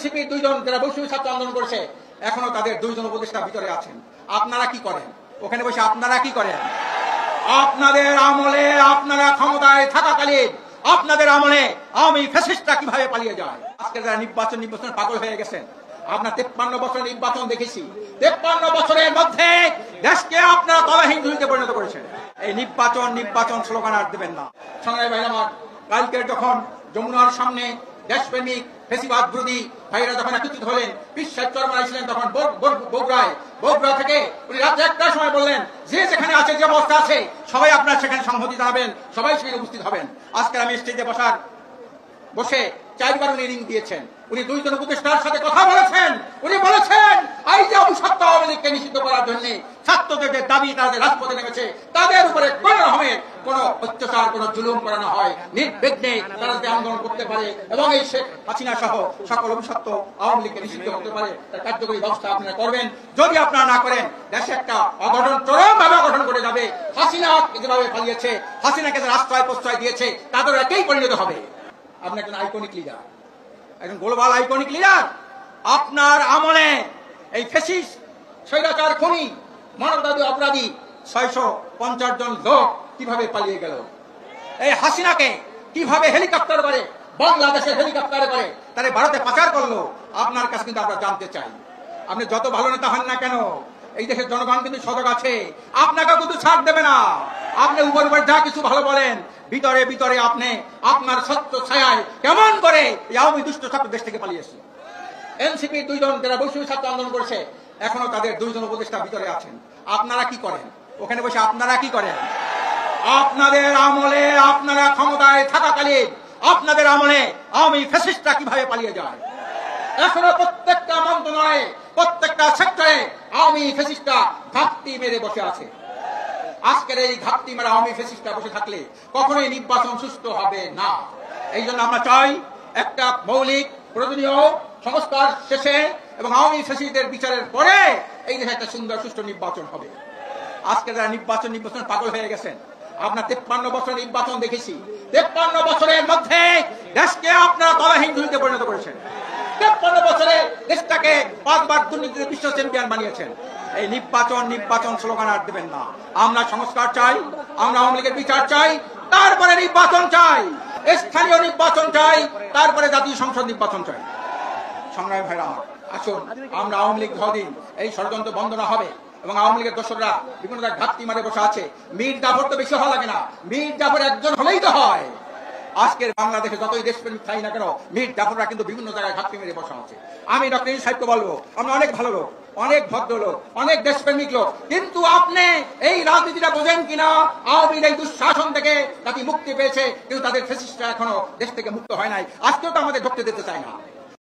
এনসিপির দুইজন যারা বৈষম্য ছাত্র আন্দোলন করেছে এখনো তাদের দুইজন উপদেষ্টা ভিতরে আছেন। আপনারা কি করেন ওখানে বসে? আপনারা কি করেন? আপনাদের আমলে, আপনারা ক্ষমতায় থাকাকালীন আপনাদের আমলে আওয়ামী ফ্যাসিস্টরা কিভাবে পালিয়ে যায়। আজকে যারা নির্বাচন পাগল হয়ে গেছেন, আপনার 53 বছরের নির্বাচন দেখেছি। 53 বছরের মধ্যে দেশকে আপনারা তলাহীন ঝুড়িতে পরিণত করেছেন। এই নির্বাচন স্লোগান আর দেবেন না। সংগ্রামী ভাই আমার, কালকে যখন যমুনার সামনে দেশপ্রেমিক ফেসিবাদ বিরোধী ভাইরা যখন একত্রিত হলেন, বিশ্বাস চরমায় ছিলেন তখন বগুড়া থেকে উনি রাত 1টার সময় বললেন যে যেখানে আছে, যে অবস্থা আছে সবাই আপনার সেখানে সংহতি জানাবেন, সবাই সেখানে উপস্থিত হবেন। আজকে আমি স্টেজে বসে 4বার উনি রিং দিয়েছেন। উনি দুইজন উপদেষ্টার সাথে কথা বলেছেন। উনি বলেছেন এই যে অভিশপ্ত আওয়ামী লীগকে নিষিদ্ধ করার জন্য ছাত্রদের যে দাবি, তাদের রাজপথে নেমেছে, তাদের উপরে কোন রকমের কোন অত্যাচার, কোন জুলুম করানো হয়, নির্বিঘ্নে তারা যাতে আন্দোলন করতে পারে এবং এই শেখ হাসিনা সহ সকল অভিশপ্ত আওয়ামী লীগকে নিষিদ্ধ করতে পারে তার কার্যকরী ব্যবস্থা আপনারা করবেন। যদি আপনারা না করেন, দেশে একটা অঘটন, চরমভাবে অঘটন করে যাবে। হাসিনা যেভাবে পালিয়েছে, হাসিনাকে যারা আশ্রয় প্রশ্রয় দিয়েছে, তাদের একেই পরিণত হবে। আপনি একজন আইকনিক লিডার, একজন গ্লোবাল আইকনিক লিডার। আপনার আমলে এই ফ্যাসিস্ট, স্বৈরাচার, খুনি, মানবতাবাদী অপরাধী 650 জন লোক কিভাবে পালিয়ে গেল? এই হাসিনাকে কিভাবে হেলিকপ্টার করে, বাংলাদেশের হেলিকপ্টারে করে তারা ভারতে পাচার করলো? আপনার কাছে কিন্তু আমরা জানতে চাই। আপনি যত ভালো নেতা হন না কেন, এই দেশের জনগণ কিন্তু সজাগ আছে, আপনাকে কিন্তু ছাড় দেবে না। আপনি উপর যা কিছু ভালো বলেন, ভিতরে ভিতরে আপনি আপনার সত্য ছায়ায় কেমন করে আওয়ামী দুষ্ট ছাত্র দেশ থেকে পালিয়েছে। এনসিপির দুইজন যারা বৈষম্য ছাত্র আন্দোলন করেছে এখনো তাদের দুইজন উপদেষ্টা ভিতরে আছেন। আপনারা কি করেন ওখানে বসে? আপনারা কি করেন? আপনাদের আমলে, আপনারা ক্ষমতায় থাকাকালীন আপনাদের আমলে আওয়ামী ফ্যাসিস্টরা কিভাবে পালিয়ে যায়। এখনো প্রত্যেকটা মন্ত্রণালয়ে, প্রত্যেকটা সেক্টরে আওয়ামী ফ্যাসিস্টরা ঘাপটি মেরে বসে আছে। আজকের এই ঘাপটি মেরে আওয়ামী ফ্যাসিস্টরা বসে থাকলে কখনোই নির্বাচন সুস্থ হবে না। এই জন্য আমরা চাই একটা মৌলিক প্রয়োজনীয় সংস্কার শেষে এবং আওয়ামী ফ্যাসিস্টদের বিচারের পরে এই দেশে একটা সুন্দর সুষ্ঠু নির্বাচন হবে। আজকে যারা নির্বাচন পাগল হয়ে গেছেন, আপনার 53 বছরের নির্বাচন দেখেছি। 53 বছরের মধ্যে দেশকে আপনারা তলাহীন ঝুড়িতে পরিণত করেছেন। 53 বছরে দেশটাকে 5বার দুর্নীতিতে বিশ্ব চ্যাম্পিয়ন বানিয়েছেন। এই নির্বাচন স্লোগান আর দেবেন না। আমরা সংস্কার চাই, আমরা আওয়ামী লীগের বিচার চাই, তারপরে নির্বাচন চাই, স্থানীয় নির্বাচন চাই, তারপরে জাতীয় সংসদ নির্বাচন চাই। সংগ্রামী ভাইরা আমার, আসুন আমরা আওয়ামী লীগ যতদিন এই ষড়যন্ত্র বন্ধ না হবে এবং আওয়ামী লীগের দোসররা বিভিন্ন ঘাটতি মারে বসে আছে। মীর জাফর তো বেশি হওয়া লাগে না, মীর জাফর একজন হলেই তো হয়। আজকের বাংলাদেশে যতই দেশপ্রেমিক চাই না কেন, মীর জাফররা কিন্তু বিভিন্ন জায়গায় ঘাটতি মেরে বসা আছে। আমি ডক্টর ইউনূস সাহেবকে বলবো, আমরা অনেক ভালো লোক, অনেক ভদ্র লোক, অনেক দেশপ্রেমিক লোক, কিন্তু আপনি এই রাজনীতিটা বোঝেন কিনা? আওয়ামী লীগ দুঃশাসন থেকে জাতি মুক্তি পেয়েছে, কিন্তু তাদের ফ্যাসিস্টরা এখনো দেশ থেকে মুক্ত হয় নাই। আজকেও তো আমাদের ঢুকতে দিতে চায় না।